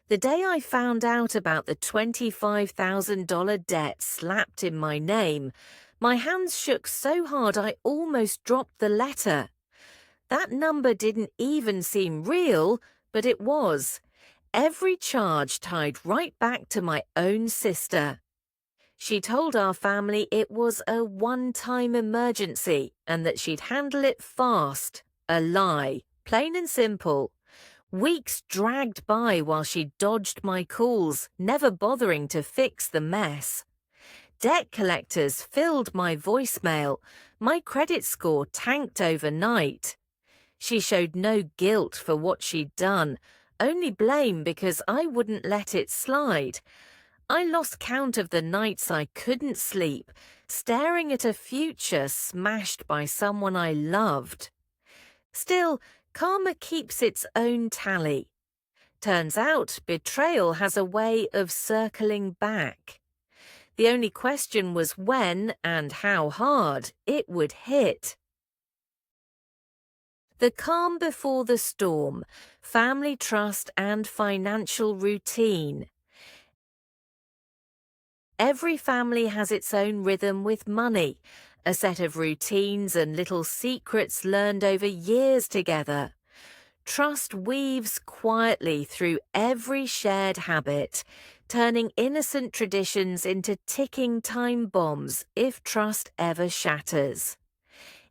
The day I found out about the $25,000 debt slapped in my name, my hands shook so hard I almost dropped the letter. That number didn't even seem real, but it was. Every charge tied right back to my own sister. She told our family it was a one-time emergency and that she'd handle it fast. A lie, plain and simple. Weeks dragged by while she dodged my calls, never bothering to fix the mess. Debt collectors filled my voicemail. My credit score tanked overnight. She showed no guilt for what she'd done, only blame because I wouldn't let it slide. I lost count of the nights I couldn't sleep, staring at a future smashed by someone I loved. Still, karma keeps its own tally. Turns out, betrayal has a way of circling back. The only question was when and how hard it would hit. The calm before the storm, family trust and financial routine. Every family has its own rhythm with money, a set of routines and little secrets learned over years together. Trust weaves quietly through every shared habit, turning innocent traditions into ticking time bombs if trust ever shatters.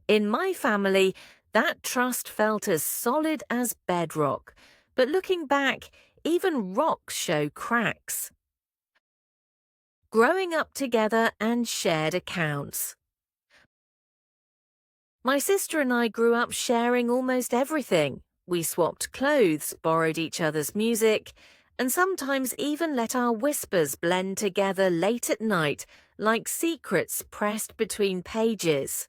In my family, that trust felt as solid as bedrock, but looking back, even rocks show cracks. Growing up together and shared accounts. My sister and I grew up sharing almost everything. We swapped clothes, borrowed each other's music, and sometimes even let our whispers blend together late at night like secrets pressed between pages.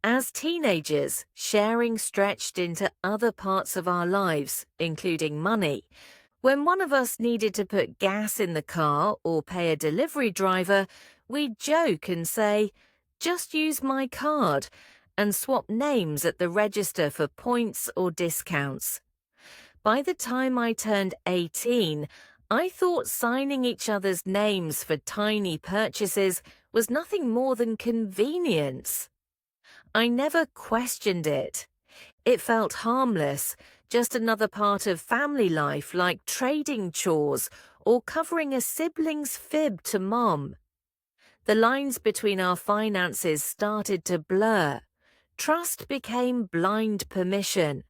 As teenagers, sharing stretched into other parts of our lives, including money. When one of us needed to put gas in the car or pay a delivery driver, we'd joke and say, "Just use my card," and swap names at the register for points or discounts. By the time I turned 18, I thought signing each other's names for tiny purchases was nothing more than convenience. I never questioned it. It felt harmless, just another part of family life like trading chores or covering a sibling's fib to mom. The lines between our finances started to blur. Trust became blind permission.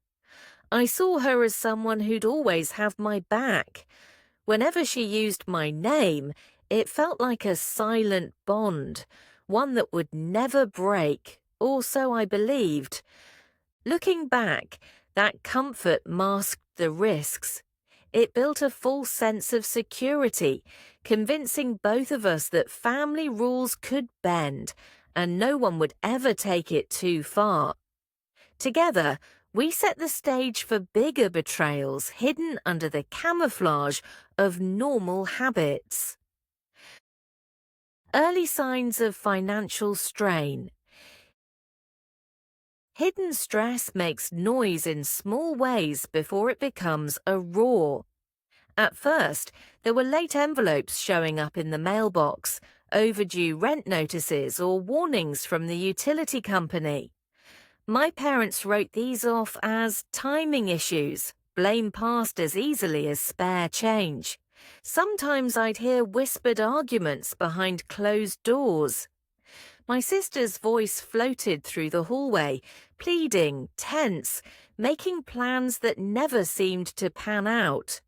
I saw her as someone who'd always have my back. Whenever she used my name, it felt like a silent bond, one that would never break, or so I believed. Looking back, that comfort masked the risks. It built a false sense of security, convincing both of us that family rules could bend, and no one would ever take it too far. Together, we set the stage for bigger betrayals hidden under the camouflage of normal habits. Early signs of financial strain. Hidden stress makes noise in small ways before it becomes a roar. At first, there were late envelopes showing up in the mailbox, overdue rent notices or warnings from the utility company. My parents wrote these off as timing issues, blame passed as easily as spare change. Sometimes I'd hear whispered arguments behind closed doors. My sister's voice floated through the hallway, pleading, tense, making plans that never seemed to pan out.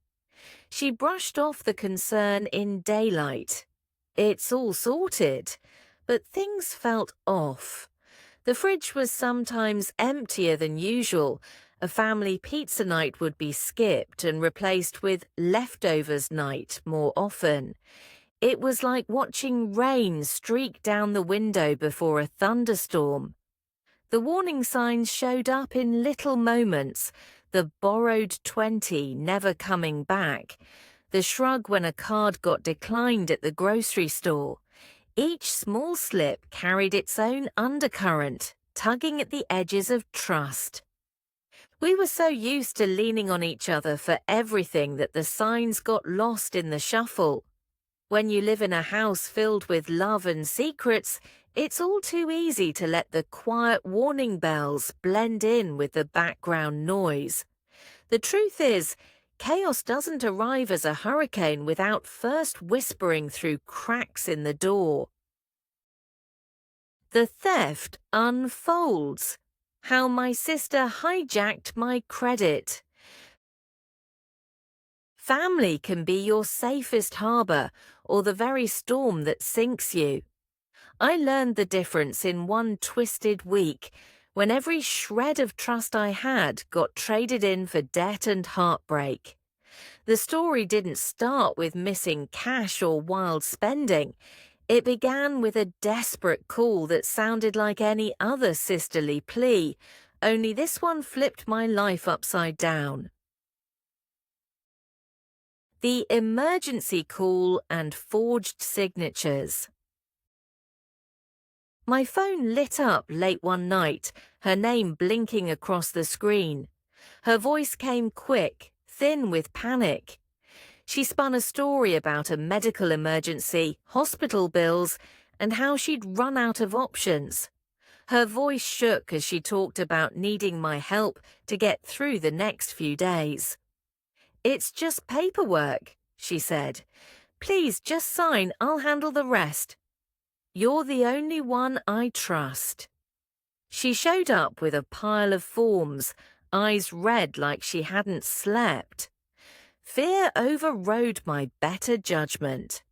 She brushed off the concern in daylight. "It's all sorted," but things felt off. The fridge was sometimes emptier than usual. A family pizza night would be skipped and replaced with leftovers night more often. It was like watching rain streak down the window before a thunderstorm. The warning signs showed up in little moments, the borrowed 20 never coming back, the shrug when a card got declined at the grocery store. Each small slip carried its own undercurrent, tugging at the edges of trust. We were so used to leaning on each other for everything that the signs got lost in the shuffle. When you live in a house filled with love and secrets, it's all too easy to let the quiet warning bells blend in with the background noise. The truth is, chaos doesn't arrive as a hurricane without first whispering through cracks in the door. The theft unfolds. How my sister hijacked my credit. Family can be your safest harbor or the very storm that sinks you. I learned the difference in one twisted week when every shred of trust I had got traded in for debt and heartbreak. The story didn't start with missing cash or wild spending. It began with a desperate call that sounded like any other sisterly plea, only this one flipped my life upside down. The emergency call and forged signatures. My phone lit up late one night, her name blinking across the screen. Her voice came quick, thin with panic. She spun a story about a medical emergency, hospital bills, and how she'd run out of options. Her voice shook as she talked about needing my help to get through the next few days. "It's just paperwork," she said. "Please just sign, I'll handle the rest. You're the only one I trust." She showed up with a pile of forms, eyes red like she hadn't slept. Fear overrode my better judgment.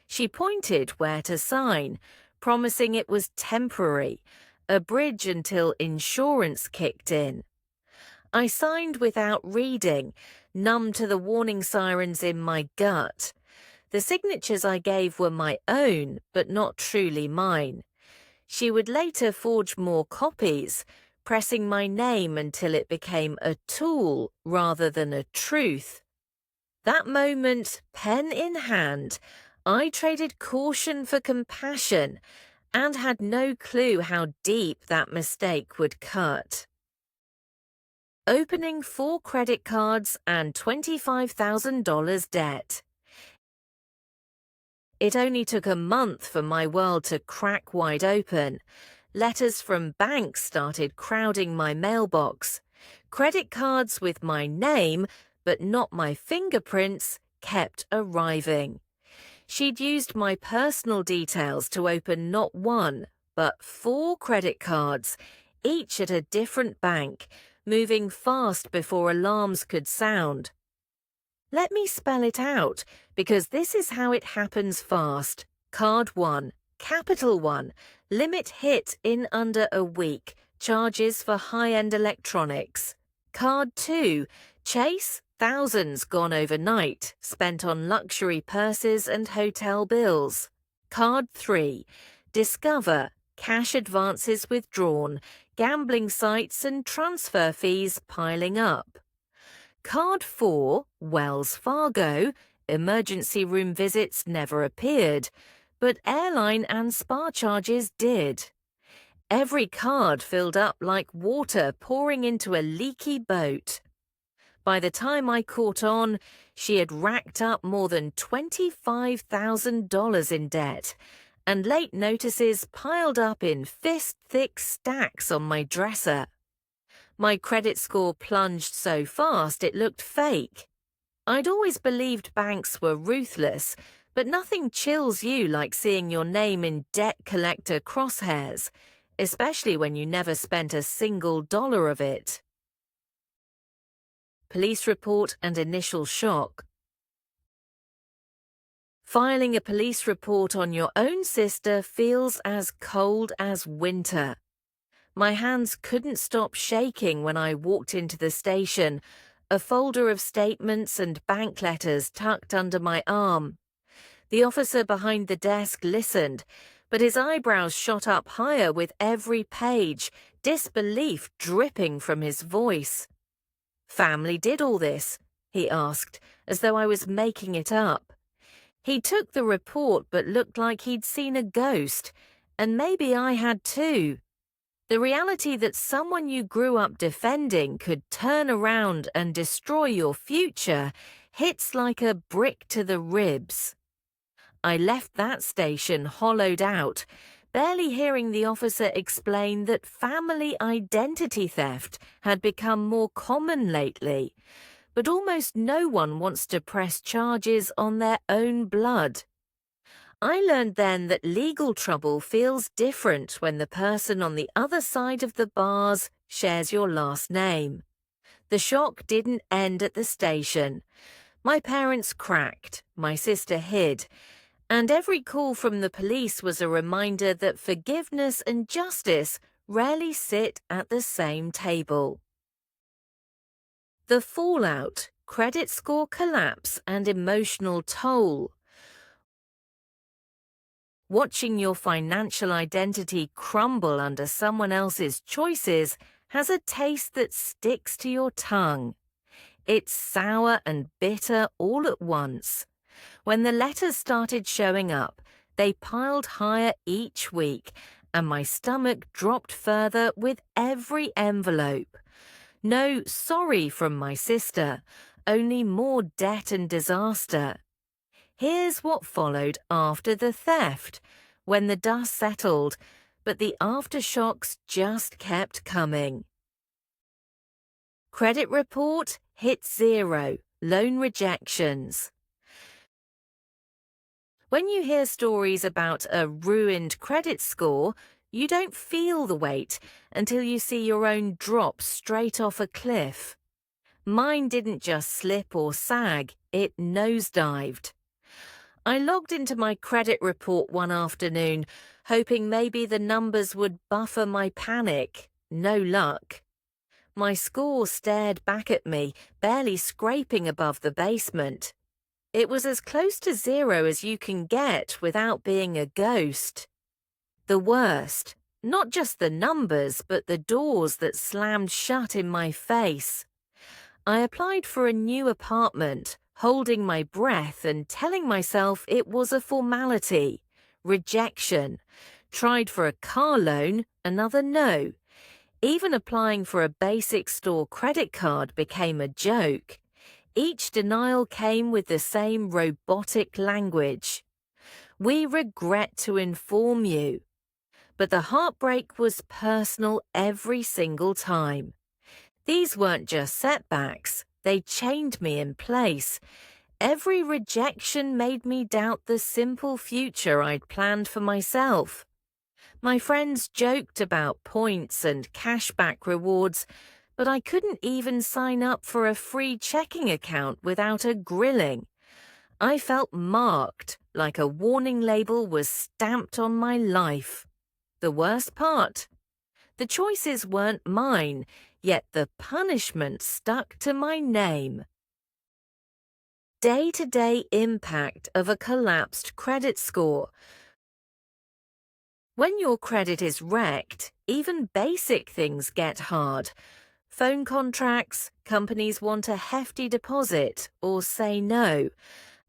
She pointed where to sign, promising it was temporary, a bridge until insurance kicked in. I signed without reading, numb to the warning sirens in my gut. The signatures I gave were my own, but not truly mine. She would later forge more copies, pressing my name until it became a tool rather than a truth. That moment, pen in hand, I traded caution for compassion and had no clue how deep that mistake would cut. Opening 4 credit cards and $25,000 debt. It only took a month for my world to crack wide open. Letters from banks started crowding my mailbox. Credit cards with my name, but not my fingerprints, kept arriving. She'd used my personal details to open not 1, but 4 credit cards, each at a different bank, moving fast before alarms could sound. Let me spell it out, because this is how it happens fast. Card 1, capital 1, limit hit in under a week, charges for high-end electronics. Card 2, chase, thousands gone overnight, spent on luxury purses and hotel bills. Card 3, discover, cash advances withdrawn, gambling sites and transfer fees piling up. Card 4, Wells Fargo, emergency room visits never appeared, but airline and spa charges did. Every card filled up like water pouring into a leaky boat. By the time I caught on, she had racked up more than $25,000 in debt, and late notices piled up in fist-thick stacks on my dresser. My credit score plunged so fast it looked fake. I'd always believed banks were ruthless, but nothing chills you like seeing your name in debt collector crosshairs, especially when you never spent a single dollar of it. Police report and initial shock. Filing a police report on your own sister feels as cold as winter. My hands couldn't stop shaking when I walked into the station, a folder of statements and bank letters tucked under my arm. The officer behind the desk listened, but his eyebrows shot up higher with every page, disbelief dripping from his voice. "Family did all this?" he asked, as though I was making it up. He took the report but looked like he'd seen a ghost, and maybe I had too. The reality that someone you grew up defending could turn around and destroy your future hits like a brick to the ribs. I left that station hollowed out, barely hearing the officer explain that family identity theft had become more common lately, but almost no one wants to press charges on their own blood. I learned then that legal trouble feels different when the person on the other side of the bars shares your last name. The shock didn't end at the station. My parents cracked, my sister hid, and every call from the police was a reminder that forgiveness and justice rarely sit at the same table. The fallout, credit score collapse, and emotional toll. Watching your financial identity crumble under someone else's choices has a taste that sticks to your tongue. It's sour and bitter all at once. When the letters started showing up, they piled higher each week, and my stomach dropped further with every envelope. No sorry from my sister, only more debt and disaster. Here's what followed after the theft, when the dust settled, but the aftershocks just kept coming. Credit report hit 0, loan rejections. When you hear stories about a ruined credit score, you don't feel the weight until you see your own drop straight off a cliff. Mine didn't just slip or sag, it nosedived. I logged into my credit report one afternoon, hoping maybe the numbers would buffer my panic. No luck. My score stared back at me, barely scraping above the basement. It was as close to 0 as you can get without being a ghost. The worst, not just the numbers, but the doors that slammed shut in my face. I applied for a new apartment, holding my breath and telling myself it was a formality. Rejection. Tried for a car loan, another no. Even applying for a basic store credit card became a joke. Each denial came with the same robotic language. We regret to inform you. But the heartbreak was personal every single time. These weren't just setbacks, they chained me in place. Every rejection made me doubt the simple future I'd planned for myself. My friends joked about points and cashback rewards, but I couldn't even sign up for a free checking account without a grilling. I felt marked, like a warning label was stamped on my life. The worst part? The choices weren't mine, yet the punishment stuck to my name. Day-to-day impact of a collapsed credit score. When your credit is wrecked, even basic things get hard. Phone contracts, companies want a hefty deposit or say no.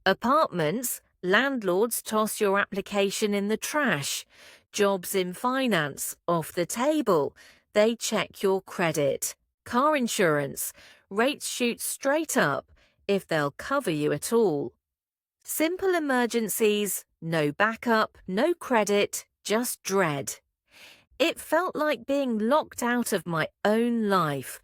Apartments, landlords toss your application in the trash. Jobs in finance, off the table. They check your credit. Car insurance, rates shoot straight up, if they'll cover you at all. Simple emergencies, no backup, no credit, just dread. It felt like being locked out of my own life.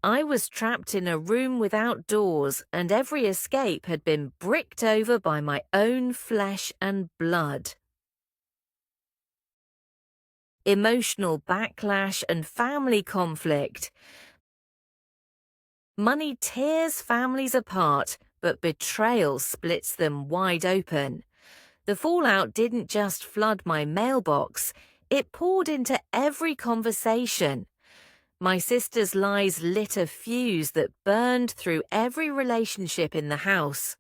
I was trapped in a room without doors, and every escape had been bricked over by my own flesh and blood. Emotional backlash and family conflict. Money tears families apart, but betrayal splits them wide open. The fallout didn't just flood my mailbox, it poured into every conversation. My sister's lies lit a fuse that burned through every relationship in the house.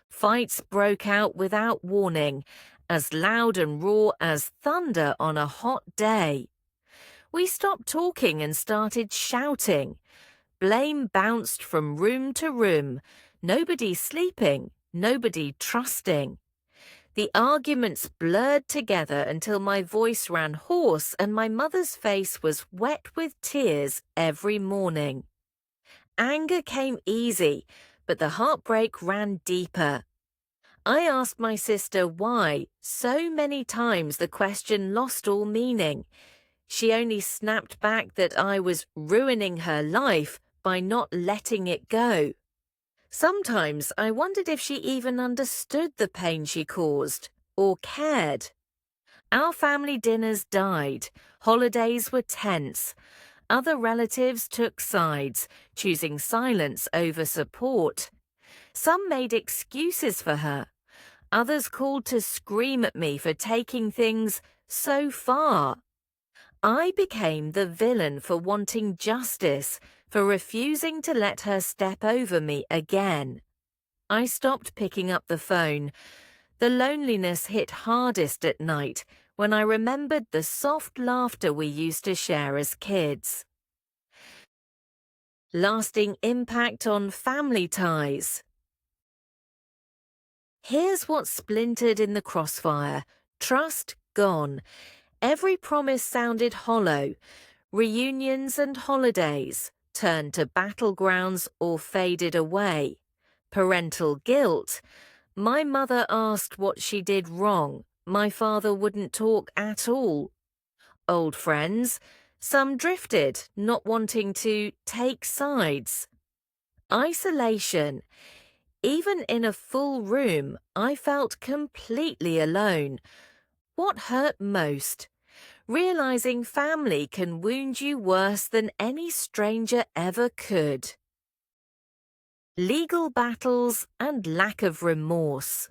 Fights broke out without warning, as loud and raw as thunder on a hot day. We stopped talking and started shouting. Blame bounced from room to room. Nobody sleeping, nobody trusting. The arguments blurred together until my voice ran hoarse and my mother's face was wet with tears every morning. Anger came easy, but the heartbreak ran deeper. I asked my sister why so many times the question lost all meaning. She only snapped back that I was ruining her life by not letting it go. Sometimes I wondered if she even understood the pain she caused or cared. Our family dinners died. Holidays were tense. Other relatives took sides, choosing silence over support. Some made excuses for her. Others called to scream at me for taking things so far. I became the villain for wanting justice, for refusing to let her step over me again. I stopped picking up the phone. The loneliness hit hardest at night when I remembered the soft laughter we used to share as kids. Lasting impact on family ties. Here's what splintered in the crossfire. Trust gone. Every promise sounded hollow. Reunions and holidays turned to battlegrounds or faded away. Parental guilt. My mother asked what she did wrong. My father wouldn't talk at all. Old friends. Some drifted, not wanting to take sides. Isolation. Even in a full room, I felt completely alone. What hurt most? Realizing family can wound you worse than any stranger ever could. Legal battles and lack of remorse.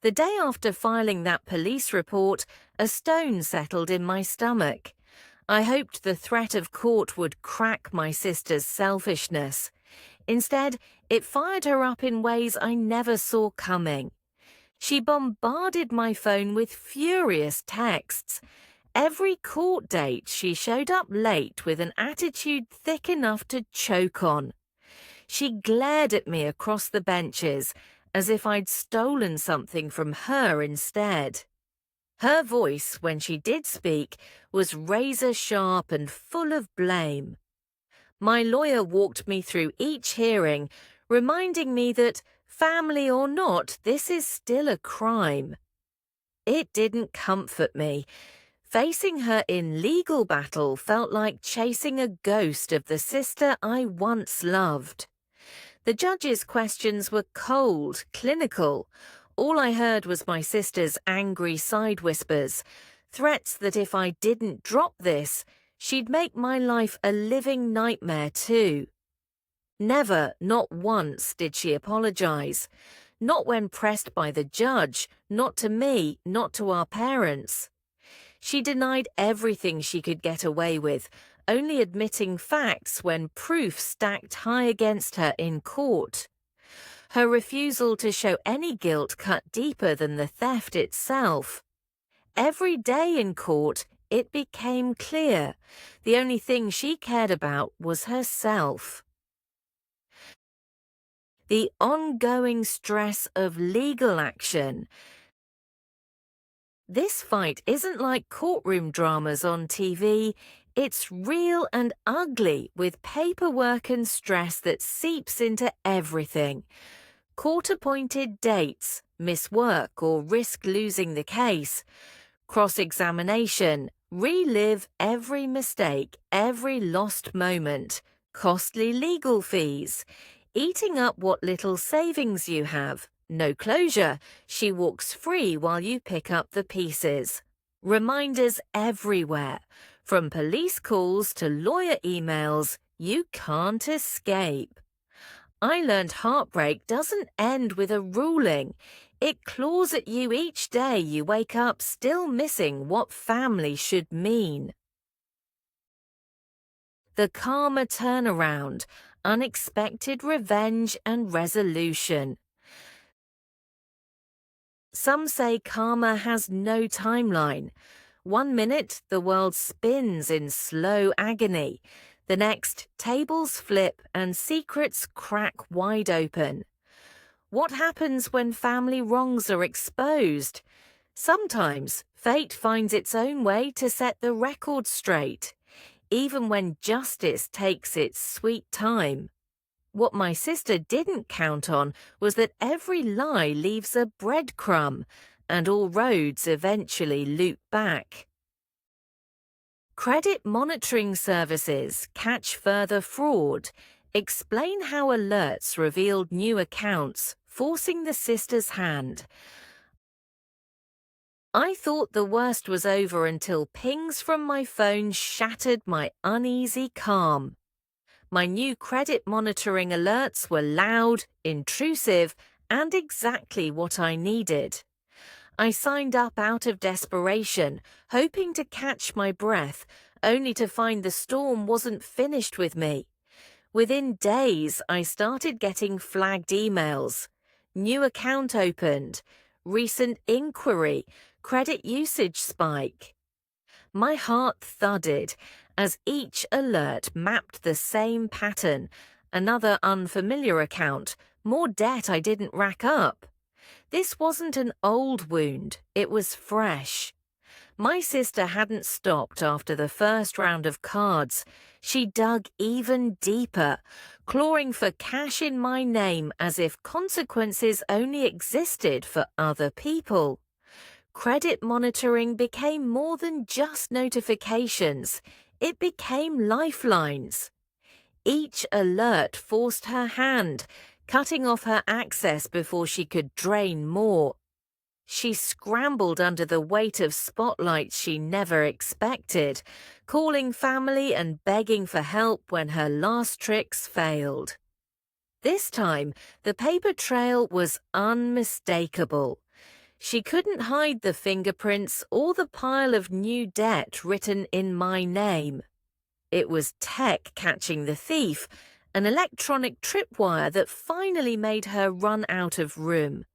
The day after filing that police report, a stone settled in my stomach. I hoped the threat of court would crack my sister's selfishness. Instead, it fired her up in ways I never saw coming. She bombarded my phone with furious texts. Every court date, she showed up late with an attitude thick enough to choke on. She glared at me across the benches, as if I'd stolen something from her instead. Her voice, when she did speak, was razor-sharp and full of blame. My lawyer walked me through each hearing, reminding me that, family or not, this is still a crime. It didn't comfort me. Facing her in legal battle felt like chasing a ghost of the sister I once loved. The judge's questions were cold, clinical. All I heard was my sister's angry side whispers, threats that if I didn't drop this, she'd make my life a living nightmare too. Never, not once, did she apologize. Not when pressed by the judge, not to me, not to our parents. She denied everything she could get away with, only admitting facts when proof stacked high against her in court. Her refusal to show any guilt cut deeper than the theft itself. Every day in court, it became clear. The only thing she cared about was herself. The ongoing stress of legal action. This fight isn't like courtroom dramas on TV. It's real and ugly, with paperwork and stress that seeps into everything. Court-appointed dates, miss work or risk losing the case. Cross-examination, relive every mistake, every lost moment. Costly legal fees, eating up what little savings you have. No closure, she walks free while you pick up the pieces. Reminders everywhere. From police calls to lawyer emails, you can't escape. I learned heartbreak doesn't end with a ruling. It claws at you each day you wake up still missing what family should mean. The karma turnaround, unexpected revenge and resolution. Some say karma has no timeline. 1 minute, the world spins in slow agony. The next, tables flip and secrets crack wide open. What happens when family wrongs are exposed? Sometimes fate finds its own way to set the record straight, even when justice takes its sweet time. What my sister didn't count on was that every lie leaves a breadcrumb, and all roads eventually loop back. Credit monitoring services catch further fraud. Explain how alerts revealed new accounts, forcing the sister's hand. I thought the worst was over until pings from my phone shattered my uneasy calm. My new credit monitoring alerts were loud, intrusive, and exactly what I needed. I signed up out of desperation, hoping to catch my breath, only to find the storm wasn't finished with me. Within days, I started getting flagged emails. New account opened. Recent inquiry. Credit usage spike. My heart thudded as each alert mapped the same pattern. Another unfamiliar account, more debt I didn't rack up. This wasn't an old wound, it was fresh. My sister hadn't stopped after the first round of cards. She dug even deeper, clawing for cash in my name as if consequences only existed for other people. Credit monitoring became more than just notifications. It became lifelines. Each alert forced her hand, cutting off her access before she could drain more. She scrambled under the weight of spotlights she never expected, calling family and begging for help when her last tricks failed. This time, the paper trail was unmistakable. She couldn't hide the fingerprints or the pile of new debt written in my name. It was tech catching the thief, an electronic tripwire that finally made her run out of room.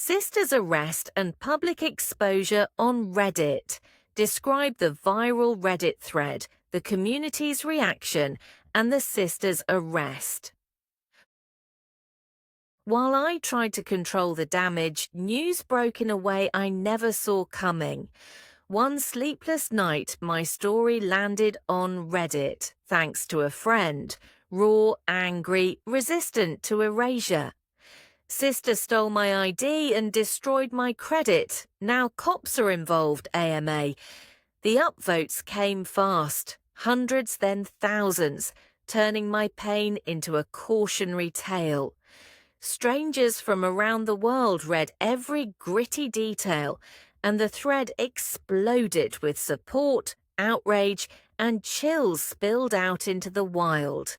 Sister's arrest and public exposure on Reddit. Describe the viral Reddit thread, the community's reaction, and the sister's arrest. While I tried to control the damage, news broke in a way I never saw coming. One sleepless night, my story landed on Reddit, thanks to a friend, raw, angry, resistant to erasure. Sister stole my ID and destroyed my credit. Now cops are involved, AMA. The upvotes came fast, hundreds then thousands, turning my pain into a cautionary tale. Strangers from around the world read every gritty detail, and the thread exploded with support, outrage, and chills spilled out into the wild.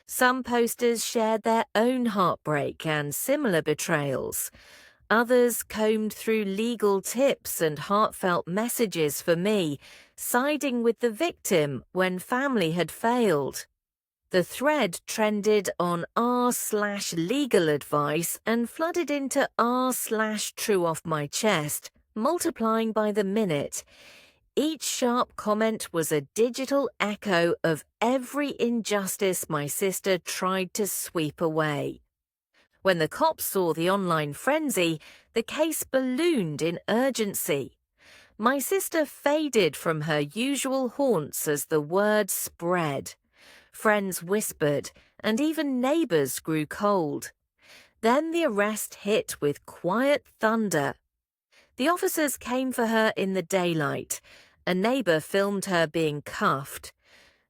Some posters shared their own heartbreak and similar betrayals. Others combed through legal tips and heartfelt messages for me, siding with the victim when family had failed. The thread trended on r/legal advice and flooded into r/true off my chest, multiplying by the minute. Each sharp comment was a digital echo of every injustice my sister tried to sweep away. When the cops saw the online frenzy, the case ballooned in urgency. My sister faded from her usual haunts as the word spread. Friends whispered, and even neighbors grew cold. Then the arrest hit with quiet thunder. The officers came for her in the daylight. A neighbor filmed her being cuffed.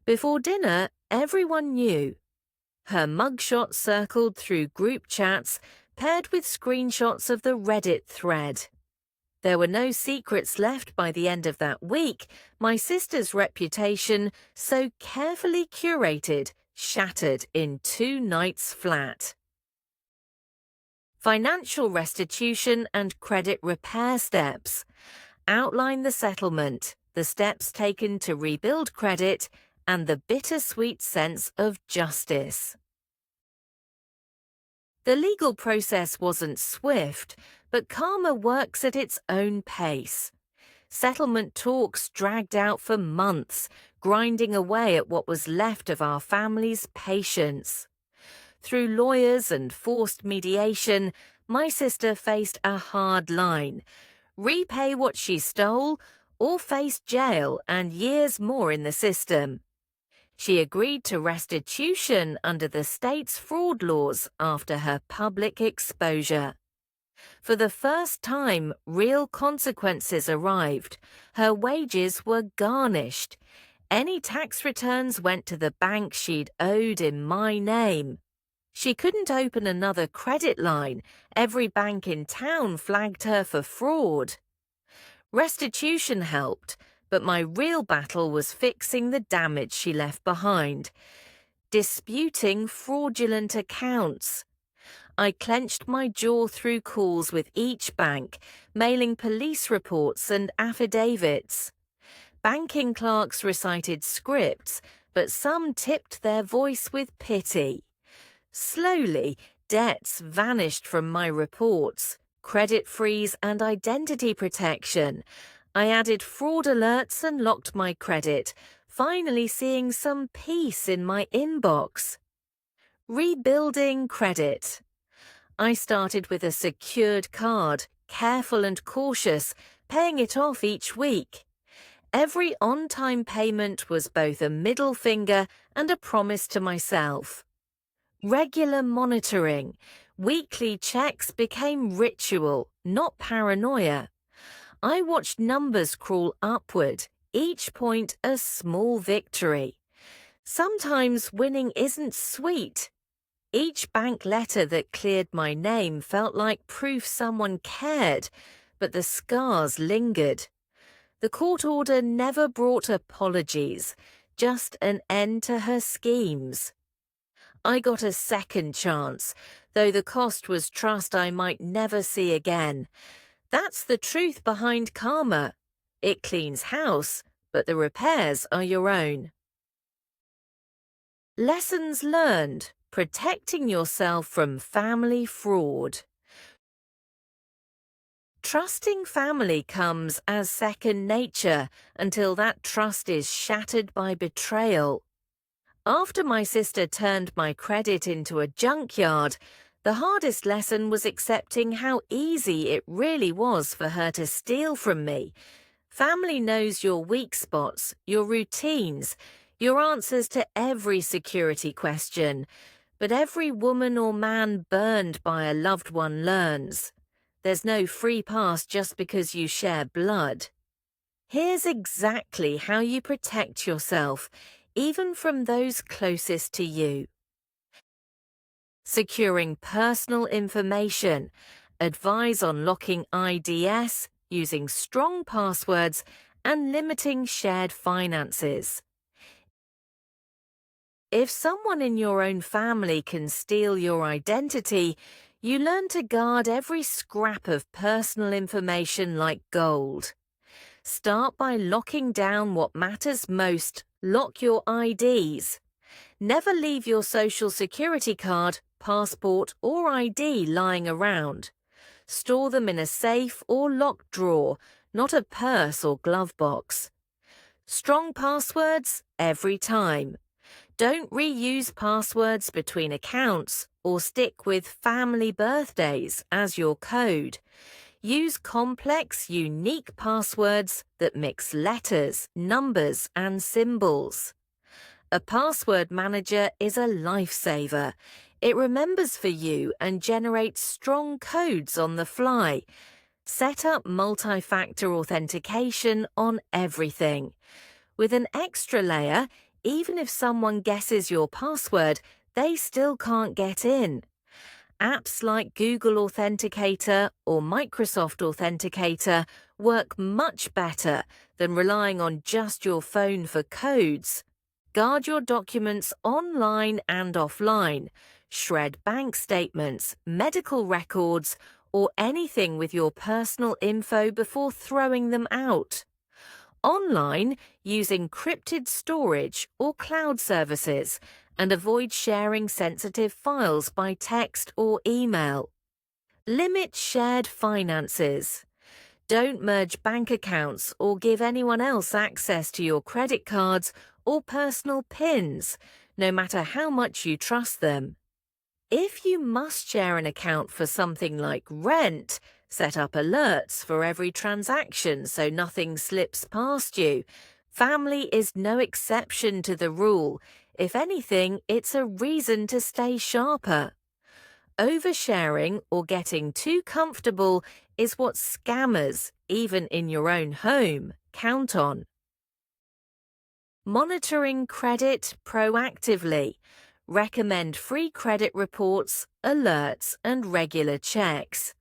Before dinner, everyone knew. Her mugshot circled through group chats, paired with screenshots of the Reddit thread. There were no secrets left by the end of that week. My sister's reputation, so carefully curated, shattered in 2 nights flat. Financial restitution and credit repair steps. Outline the settlement, the steps taken to rebuild credit, and the bittersweet sense of justice. The legal process wasn't swift, but karma works at its own pace. Settlement talks dragged out for months, grinding away at what was left of our family's patience. Through lawyers and forced mediation, my sister faced a hard line: repay what she stole or face jail and years more in the system. She agreed to restitution under the state's fraud laws after her public exposure. For the first time, real consequences arrived. Her wages were garnished. Any tax returns went to the bank she'd owed in my name. She couldn't open another credit line. Every bank in town flagged her for fraud. Restitution helped, but my real battle was fixing the damage she left behind. Disputing fraudulent accounts. I clenched my jaw through calls with each bank, mailing police reports and affidavits. Banking clerks recited scripts, but some tipped their voice with pity. Slowly, debts vanished from my reports: credit freeze and identity protection. I added fraud alerts and locked my credit, finally seeing some peace in my inbox. Rebuilding credit. I started with a secured card, careful and cautious, paying it off each week. Every on-time payment was both a middle finger and a promise to myself. Regular monitoring. Weekly checks became ritual, not paranoia. I watched numbers crawl upward, each point a small victory. Sometimes winning isn't sweet. Each bank letter that cleared my name felt like proof someone cared, but the scars lingered. The court order never brought apologies, just an end to her schemes. I got a second chance, though the cost was trust I might never see again. That's the truth behind karma. It cleans house, but the repairs are your own. Lessons learned: protecting yourself from family fraud. Trusting family comes as second nature until that trust is shattered by betrayal. After my sister turned my credit into a junkyard, the hardest lesson was accepting how easy it really was for her to steal from me. Family knows your weak spots, your routines, your answers to every security question. But every woman or man burned by a loved one learns. There's no free pass just because you share blood. Here's exactly how you protect yourself, even from those closest to you. Securing personal information. Advise on locking IDS, using strong passwords, and limiting shared finances. If someone in your own family can steal your identity, you learn to guard every scrap of personal information like gold. Start by locking down what matters most. Lock your IDs. Never leave your social security card, passport, or ID lying around. Store them in a safe or locked drawer, not a purse or glove box. Strong passwords every time. Don't reuse passwords between accounts or stick with family birthdays as your code. Use complex, unique passwords that mix letters, numbers, and symbols. A password manager is a lifesaver. It remembers for you and generates strong codes on the fly. Set up multi-factor authentication on everything. With an extra layer, even if someone guesses your password, they still can't get in. Apps like Google Authenticator or Microsoft Authenticator work much better than relying on just your phone for codes. Guard your documents online and offline. Shred bank statements, medical records, or anything with your personal info before throwing them out. Online, use encrypted storage or cloud services, and avoid sharing sensitive files by text or email. Limit shared finances. Don't merge bank accounts or give anyone else access to your credit cards or personal PINs, no matter how much you trust them. If you must share an account for something like rent, set up alerts for every transaction so nothing slips past you. Family is no exception to the rule. If anything, it's a reason to stay sharper. Oversharing or getting too comfortable is what scammers, even in your own home, count on. Monitoring credit proactively. Recommend free credit reports, alerts, and regular checks.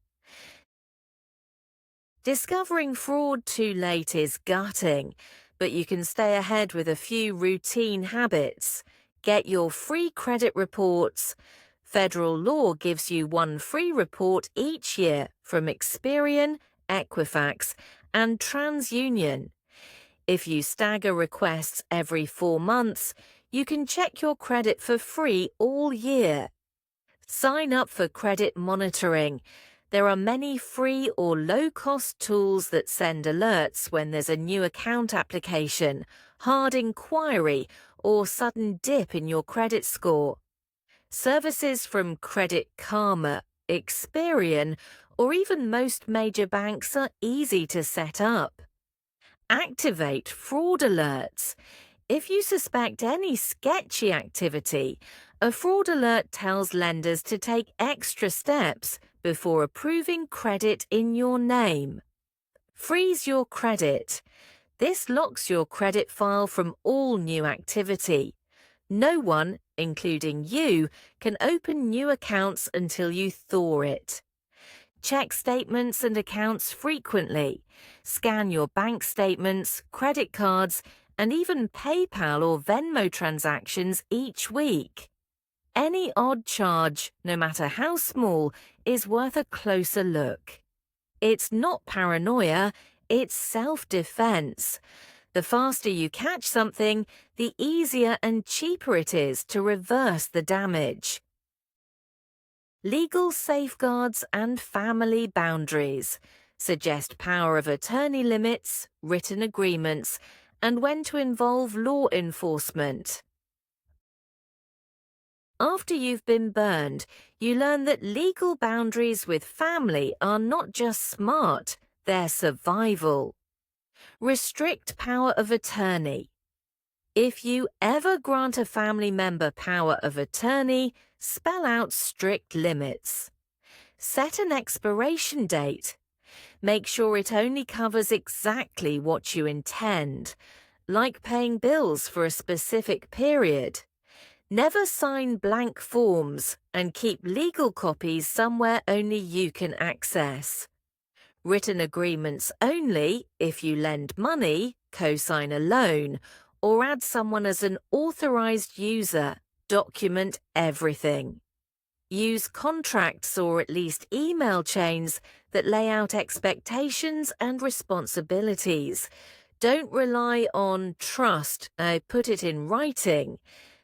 Discovering fraud too late is gutting, but you can stay ahead with a few routine habits. Get your free credit reports. Federal law gives you one free report each year from Experian, Equifax, and TransUnion. If you stagger requests every 4 months, you can check your credit for free all year. Sign up for credit monitoring. There are many free or low-cost tools that send alerts when there's a new account application, hard inquiry, or sudden dip in your credit score. Services from Credit Karma, Experian, or even most major banks are easy to set up. Activate fraud alerts. If you suspect any sketchy activity, a fraud alert tells lenders to take extra steps before approving credit in your name. Freeze your credit. This locks your credit file from all new activity. No one, including you, can open new accounts until you thaw it. Check statements and accounts frequently. Scan your bank statements, credit cards, and even PayPal or Venmo transactions each week. Any odd charge, no matter how small, is worth a closer look. It's not paranoia, it's self-defense. The faster you catch something, the easier and cheaper it is to reverse the damage. Legal safeguards and family boundaries. Suggest power of attorney limits, written agreements, and when to involve law enforcement. After you've been burned, you learn that legal boundaries with family are not just smart, they're survival. Restrict power of attorney. If you ever grant a family member power of attorney, spell out strict limits. Set an expiration date. Make sure it only covers exactly what you intend, like paying bills for a specific period. Never sign blank forms and keep legal copies somewhere only you can access. Written agreements only if you lend money, co-sign a loan, or add someone as an authorized user. Document everything. Use contracts or at least email chains that lay out expectations and responsibilities. Don't rely on trust, put it in writing.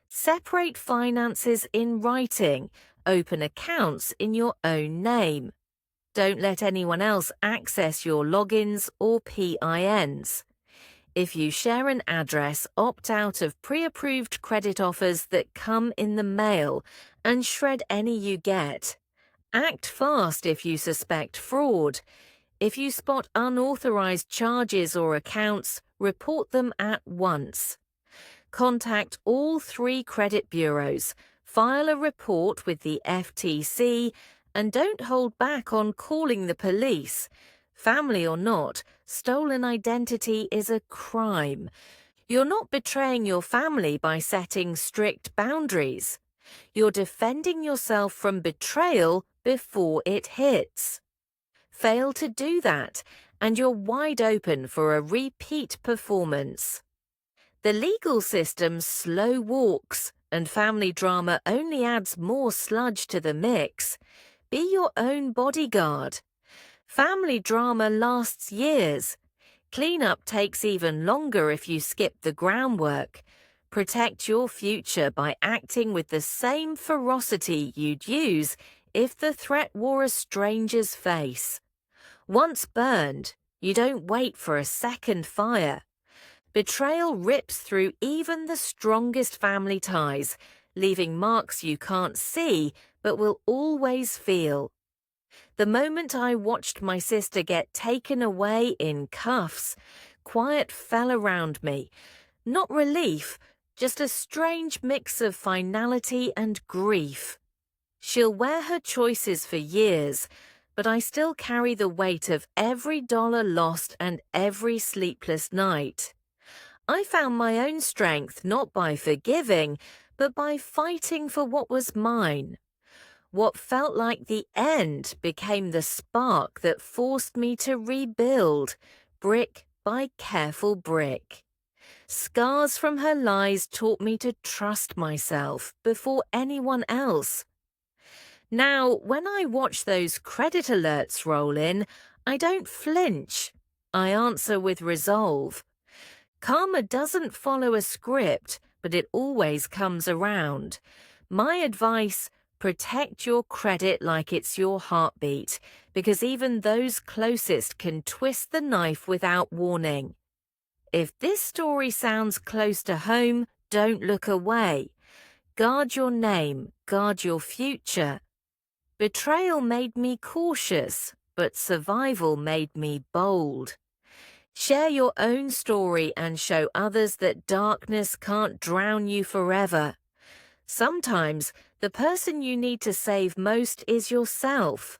Separate finances in writing. Open accounts in your own name. Don't let anyone else access your logins or PINs. If you share an address, opt out of pre-approved credit offers that come in the mail and shred any you get. Act fast if you suspect fraud. If you spot unauthorized charges or accounts, report them at once. Contact all 3 credit bureaus, file a report with the FTC, and don't hold back on calling the police. Family or not, stolen identity is a crime. You're not betraying your family by setting strict boundaries. You're defending yourself from betrayal before it hits. Fail to do that, and you're wide open for a repeat performance. The legal system slow walks, and family drama only adds more sludge to the mix. Be your own bodyguard. Family drama lasts years. Cleanup takes even longer if you skip the groundwork. Protect your future by acting with the same ferocity you'd use if the threat wore a stranger's face. Once burned, you don't wait for a second fire. Betrayal rips through even the strongest family ties, leaving marks you can't see but will always feel. The moment I watched my sister get taken away in cuffs, quiet fell around me. Not relief, just a strange mix of finality and grief. She'll wear her choices for years, but I still carry the weight of every dollar lost and every sleepless night. I found my own strength not by forgiving, but by fighting for what was mine. What felt like the end became the spark that forced me to rebuild, brick by careful brick. Scars from her lies taught me to trust myself before anyone else. Now, when I watch those credit alerts roll in, I don't flinch. I answer with resolve. Karma doesn't follow a script, but it always comes around. My advice: protect your credit like it's your heartbeat, because even those closest can twist the knife without warning. If this story sounds close to home, don't look away. Guard your name, guard your future. Betrayal made me cautious, but survival made me bold. Share your own story and show others that darkness can't drown you forever. Sometimes the person you need to save most is yourself.